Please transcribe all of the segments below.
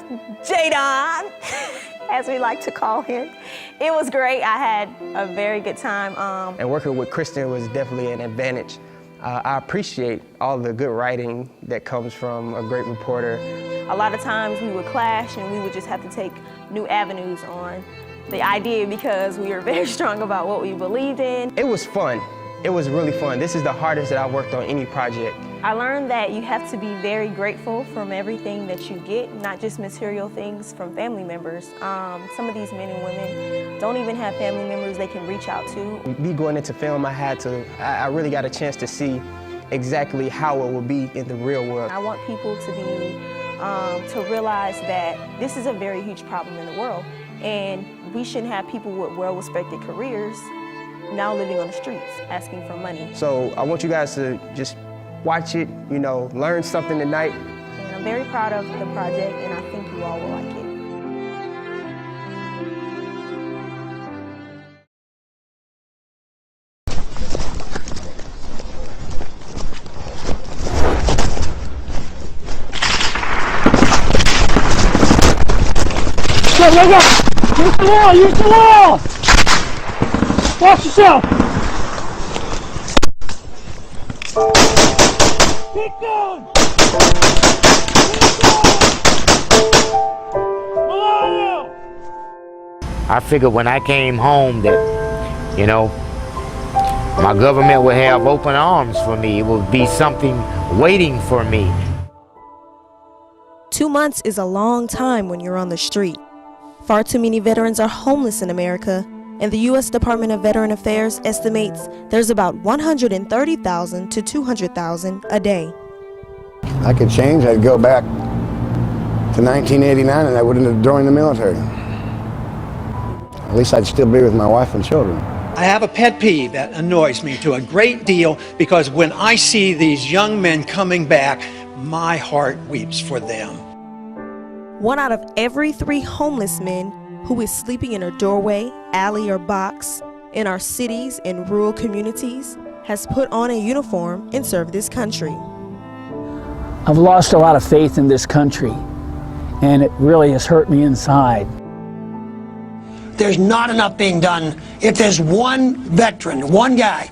with Jadaun, as we like to call him. It was great. I had a very good time. And working with Kristen was definitely an advantage. I appreciate all the good writing that comes from a great reporter. A lot of times we would clash and we would just have to take new avenues on the idea because we were very strong about what we believed in. It was fun. It was really fun. This is the hardest that I've worked on any project. I learned that you have to be very grateful from everything that you get, not just material things from family members. Some of these men and women don't even have family members they can reach out to. Me going into film, I really got a chance to see exactly how it would be in the real world. I want people to realize that this is a very huge problem in the world, and we shouldn't have people with well-respected careers now living on the streets asking for money. So I want you guys to just watch it, learn something tonight. And I'm very proud of the project, and I think you all will like it. Go, go, go! Use the wall! Use the wall! Watch yourself! Keep going! I figured when I came home that, my government would have open arms for me. It would be something waiting for me. 2 months is a long time when you're on the street. Far too many veterans are homeless in America, and the U.S. Department of Veteran Affairs estimates there's about 130,000 to 200,000 a day. I could change. I'd go back to 1989 and I wouldn't have joined the military. At least I'd still be with my wife and children. I have a pet peeve that annoys me to a great deal because when I see these young men coming back, my heart weeps for them. 1 out of every 3 homeless men who is sleeping in a doorway, alley, or box in our cities and rural communities has put on a uniform and served this country. I've lost a lot of faith in this country, and it really has hurt me inside. There's not enough being done. If there's one veteran, one guy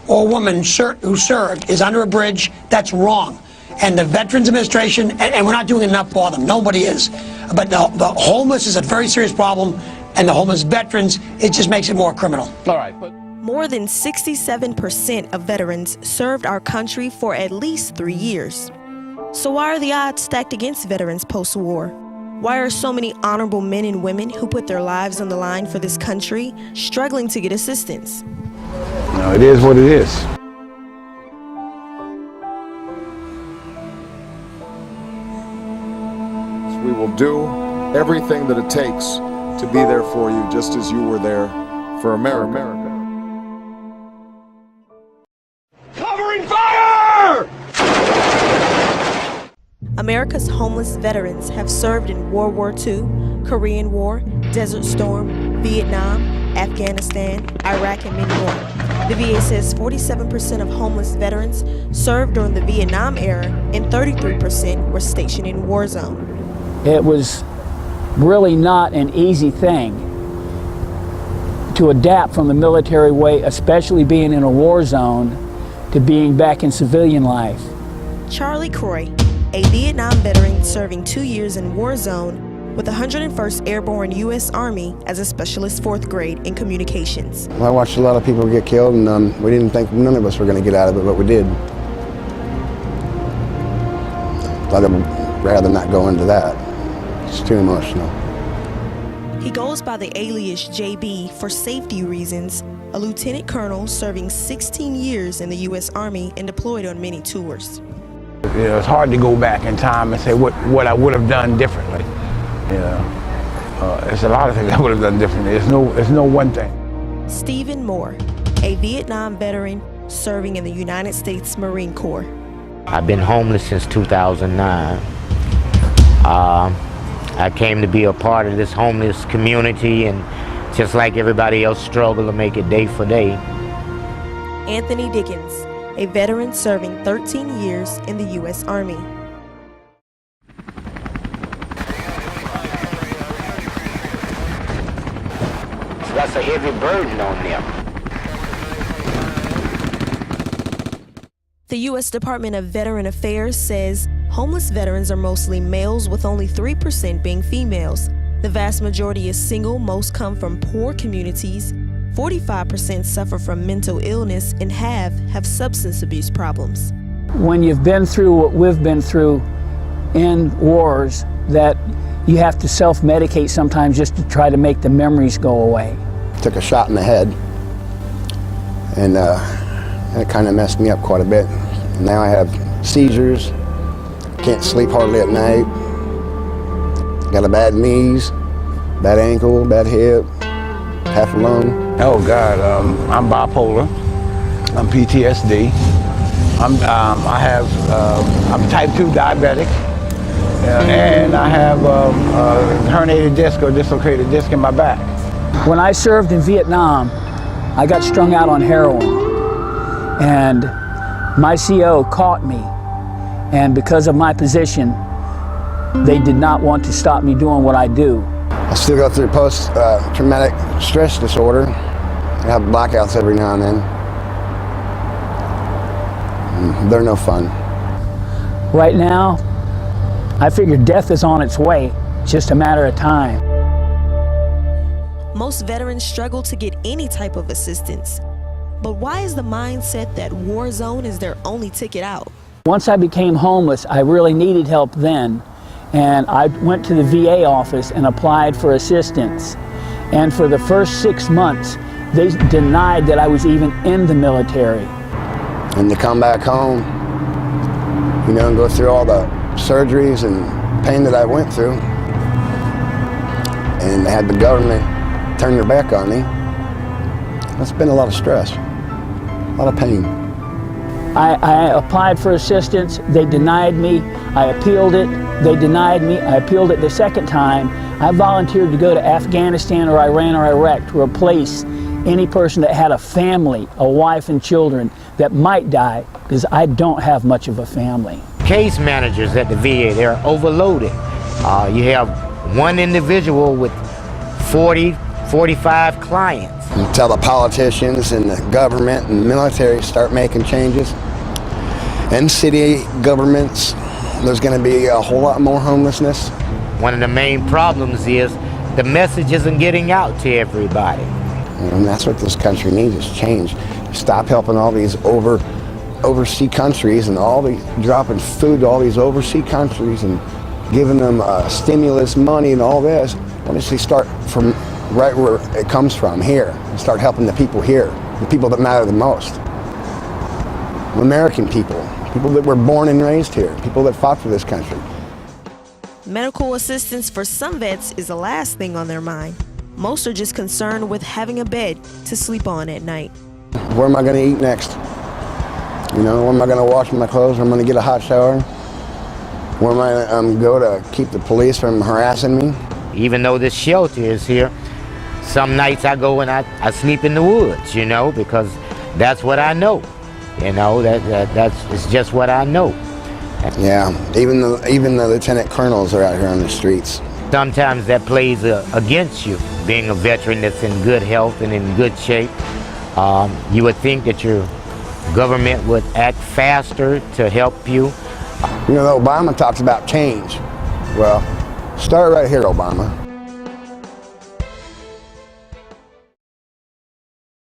or woman who served is under a bridge, that's wrong. And the Veterans Administration, and we're not doing enough for them, nobody is. But the homeless is a very serious problem, and the homeless veterans, it just makes it more criminal. All right, but more than 67% of veterans served our country for at least 3 years. So why are the odds stacked against veterans post-war? Why are so many honorable men and women who put their lives on the line for this country struggling to get assistance? No, it is what it is. We will do everything that it takes to be there for you, just as you were there for America. covering fire! America's homeless veterans have served in World War II, Korean War, Desert Storm, Vietnam, Afghanistan, Iraq, and many more. The VA says 47% of homeless veterans served during the Vietnam era and 33% were stationed in war zone. It was really not an easy thing to adapt from the military way, especially being in a war zone, to being back in civilian life. Charlie Croy, a Vietnam veteran serving 2 years in war zone with the 101st Airborne U.S. Army as a specialist 4th grade in communications. Well, I watched a lot of people get killed, and we didn't think none of us were going to get out of it, but we did. Thought I'd rather not go into that. It's too emotional. He goes by the alias JB for safety reasons, a lieutenant colonel serving 16 years in the U.S. Army and deployed on many tours. It's hard to go back in time and say what I would have done differently. There's a lot of things I would have done differently. There's no one thing. Stephen Moore, a Vietnam veteran serving in the United States Marine Corps. I've been homeless since 2009. I came to be a part of this homeless community, and just like everybody else, struggle to make it day for day. Anthony Dickens, a veteran serving 13 years in the U.S. Army. that's a heavy burden on them. The U.S. Department of Veteran Affairs says homeless veterans are mostly males, with only 3% being females. The vast majority is single, most come from poor communities, 45% suffer from mental illness, and have substance abuse problems. When you've been through what we've been through in wars, that you have to self-medicate sometimes just to try to make the memories go away. Took a shot in the head, and it kind of messed me up quite a bit. Now I have seizures, can't sleep hardly at night, got a bad knees, bad ankle, bad hip, half a lung. Oh God, I'm bipolar. I'm PTSD. I'm type 2 diabetic, and I have herniated disc or dislocated disc in my back. When I served in Vietnam, I got strung out on heroin, and my CO caught me, and because of my position, they did not want to stop me doing what I do. I still go through post-traumatic stress disorder. I have blackouts every now and then. They're no fun. Right now, I figure death is on its way, just a matter of time. Most veterans struggle to get any type of assistance. But why is the mindset that war zone is their only ticket out? Once I became homeless, I really needed help then. And I went to the VA office and applied for assistance. And for the first 6 months, they denied that I was even in the military. And to come back home, you know, and go through all the surgeries and pain that I went through, and had the government turn their back on me, that's been a lot of stress, a lot of pain. I applied for assistance, they denied me, I appealed it, they denied me, I appealed it the second time. I volunteered to go to Afghanistan or Iran or Iraq to replace any person that had a family, a wife and children that might die, because I don't have much of a family. Case managers at the VA, they're overloaded. You have one individual with 40, 45 clients. Until the politicians and the government and the military start making changes, and city governments, there's going to be a whole lot more homelessness. One of the main problems is the message isn't getting out to everybody. And that's what this country needs, is change. Stop helping all these overseas countries and dropping food to all these overseas countries and giving them stimulus money and all this. Why don't you start from right where it comes from, here, and start helping the people here, the people that matter the most. American people, people that were born and raised here, people that fought for this country. Medical assistance for some vets is the last thing on their mind. Most are just concerned with having a bed to sleep on at night. Where am I going to eat next? You know, where am I going to wash my clothes? Where am I going to get a hot shower? Where am I going to go to keep the police from harassing me? Even though this shelter is here, some nights I go and I sleep in the woods, you know, because that's what I know. You know, it's just what I know. Yeah, even the lieutenant colonels are out here on the streets. Sometimes that plays against you, being a veteran that's in good health and in good shape. You would think that your government would act faster to help you. You know, Obama talks about change. Well, start right here, Obama.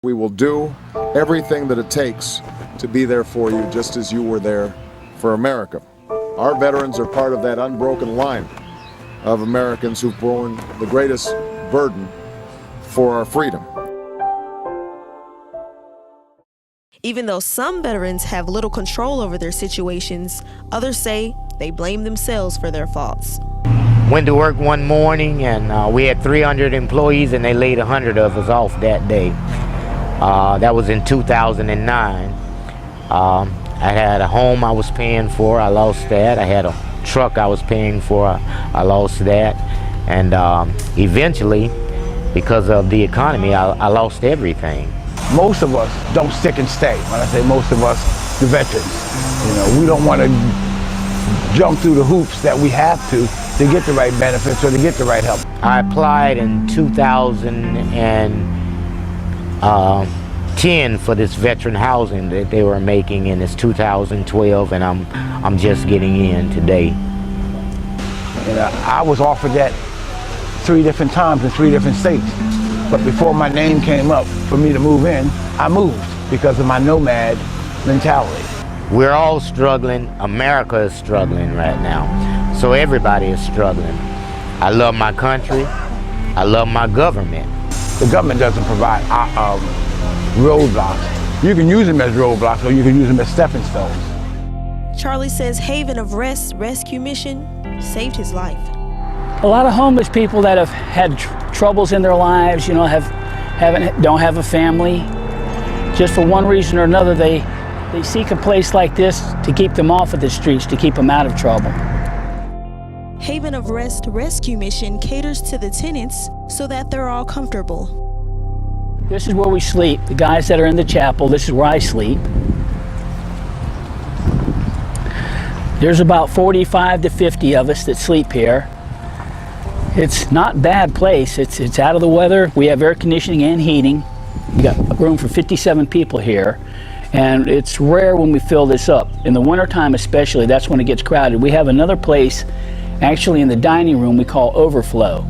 We will do everything that it takes to be there for you, just as you were there for America. Our veterans are part of that unbroken line of Americans who've borne the greatest burden for our freedom. Even though some veterans have little control over their situations, others say they blame themselves for their faults. Went to work one morning and we had 300 employees and they laid 100 of us off that day. That was in 2009. I had a home I was paying for, I lost that. I had a truck I was paying for, I lost that. And eventually, because of the economy, I lost everything. Most of us don't stick and stay. When I say most of us, the veterans. You know, we don't want to jump through the hoops that we have to to get the right benefits or to get the right help? I applied in 2010 for this veteran housing that they were making, and it's 2012, and I'm just getting in today. And I was offered that 3 different times in 3 different states. But before my name came up for me to move in, I moved because of my nomad mentality. We're all struggling. America is struggling right now. So everybody is struggling. I love my country. I love my government. The government doesn't provide roadblocks. You can use them as roadblocks or you can use them as stepping stones. Charlie says Haven of Rest Rescue Mission saved his life. A lot of homeless people that have had troubles in their lives, you know, don't have a family. Just for one reason or another, they seek a place like this to keep them off of the streets, to keep them out of trouble. Haven of Rest Rescue Mission caters to the tenants so that they're all comfortable. This is where we sleep. The guys that are in the chapel, this is where I sleep. There's about 45 to 50 of us that sleep here. It's not a bad place. It's out of the weather. We have air conditioning and heating. We got room for 57 people here. And it's rare when we fill this up. In the wintertime especially, that's when it gets crowded. We have another place, actually in the dining room, we call overflow.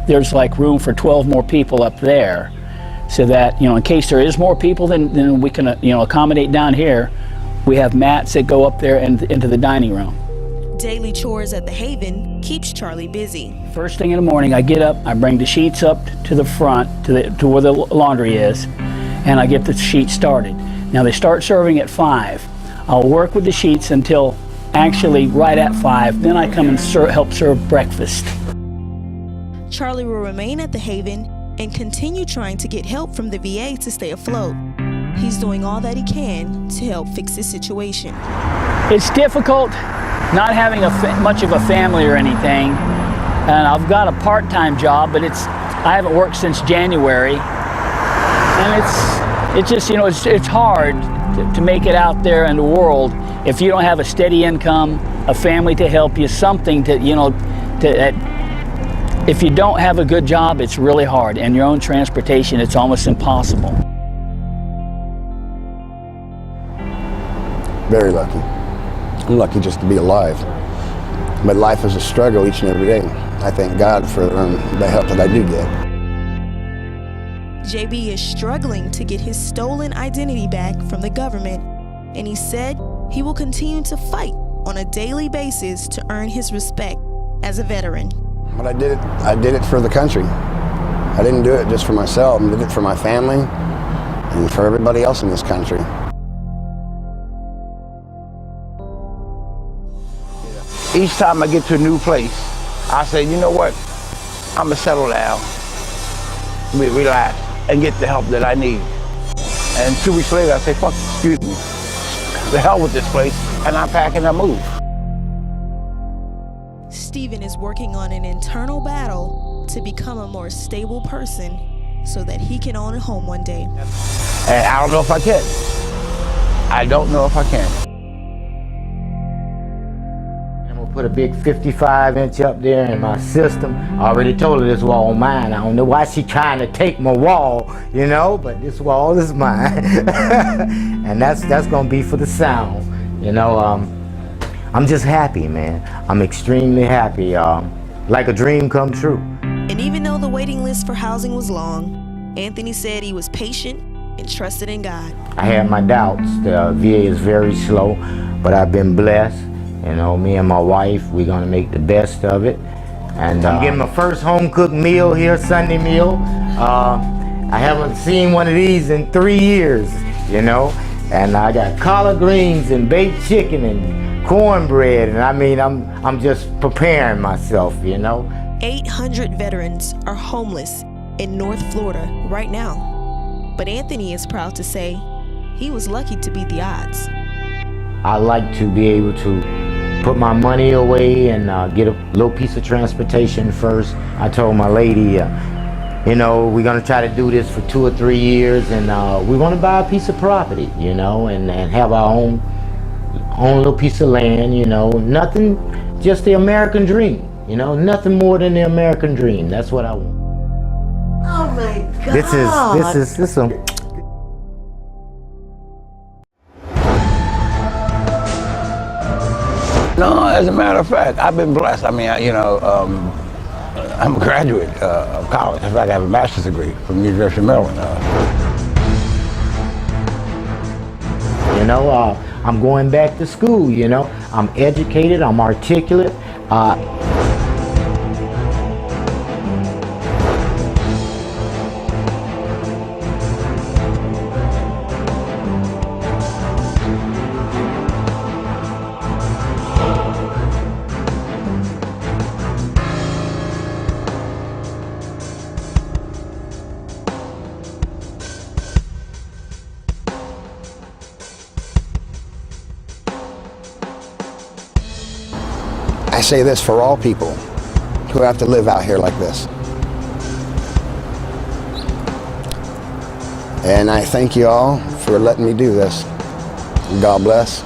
There's like room for 12 more people up there, so that, you know, in case there is more people than we can, you know, accommodate down here, we have mats that go up there and into the dining room. Daily chores at the Haven keeps Charlie busy. First thing in the morning, I get up, I bring the sheets up to the front, to where the laundry is, and I get the sheets started. Now they start serving at 5. I'll work with the sheets until actually right at 5. Then I come and help serve breakfast. Charlie will remain at the Haven and continue trying to get help from the VA to stay afloat. He's doing all that he can to help fix his situation. It's difficult not having much of a family or anything, and I've got a part-time job, but I haven't worked since January, and it's just, you know, it's hard to make it out there in the world if you don't have a steady income, a family to help you, something to, you know, if you don't have a good job, it's really hard, and your own transportation, it's almost impossible. Very lucky. I'm lucky just to be alive. But life is a struggle each and every day. I thank God for the help that I do get. JB is struggling to get his stolen identity back from the government, and he said he will continue to fight on a daily basis to earn his respect as a veteran. But I did it for the country. I didn't do it just for myself. I did it for my family and for everybody else in this country. Each time I get to a new place, I say, you know what? I'm gonna settle down, relax, and get the help that I need. And 2 weeks later, I say, fuck, excuse me, the hell with this place, and I pack and I move. Stephen is working on an internal battle to become a more stable person so that he can own a home one day. And I don't know if I can. I don't know if I can. Put a big 55-inch up there in my system. I already told her this wall mine. I don't know why she trying to take my wall, you know, but this wall is mine. And that's gonna be for the sound, you know. I'm just happy, man. I'm extremely happy, like a dream come true. And even though the waiting list for housing was long, Anthony said he was patient and trusted in God. I had my doubts. The VA is very slow, but I've been blessed. You know, me and my wife, we're gonna make the best of it. And I'm getting my first home-cooked meal here, Sunday meal. I haven't seen one of these in 3 years, you know. And I got collard greens and baked chicken and cornbread, and I mean, I'm just preparing myself, you know. 800 veterans are homeless in North Florida right now. But Anthony is proud to say he was lucky to beat the odds. I like to be able to put my money away and get a little piece of transportation first. I told my lady, you know, we're gonna try to do this for 2 or 3 years, and we want to buy a piece of property, you know, and have our own little piece of land, you know. Nothing just the American dream. You know, nothing more than the American dream. That's what I want. Oh my God. This is some. No, as a matter of fact, I've been blessed. I mean, I'm a graduate of college. In fact, I have a master's degree from the University of Maryland. You know, I'm going back to school, you know. I'm educated, I'm articulate. I say this for all people who have to live out here like this. And I thank you all for letting me do this. God bless.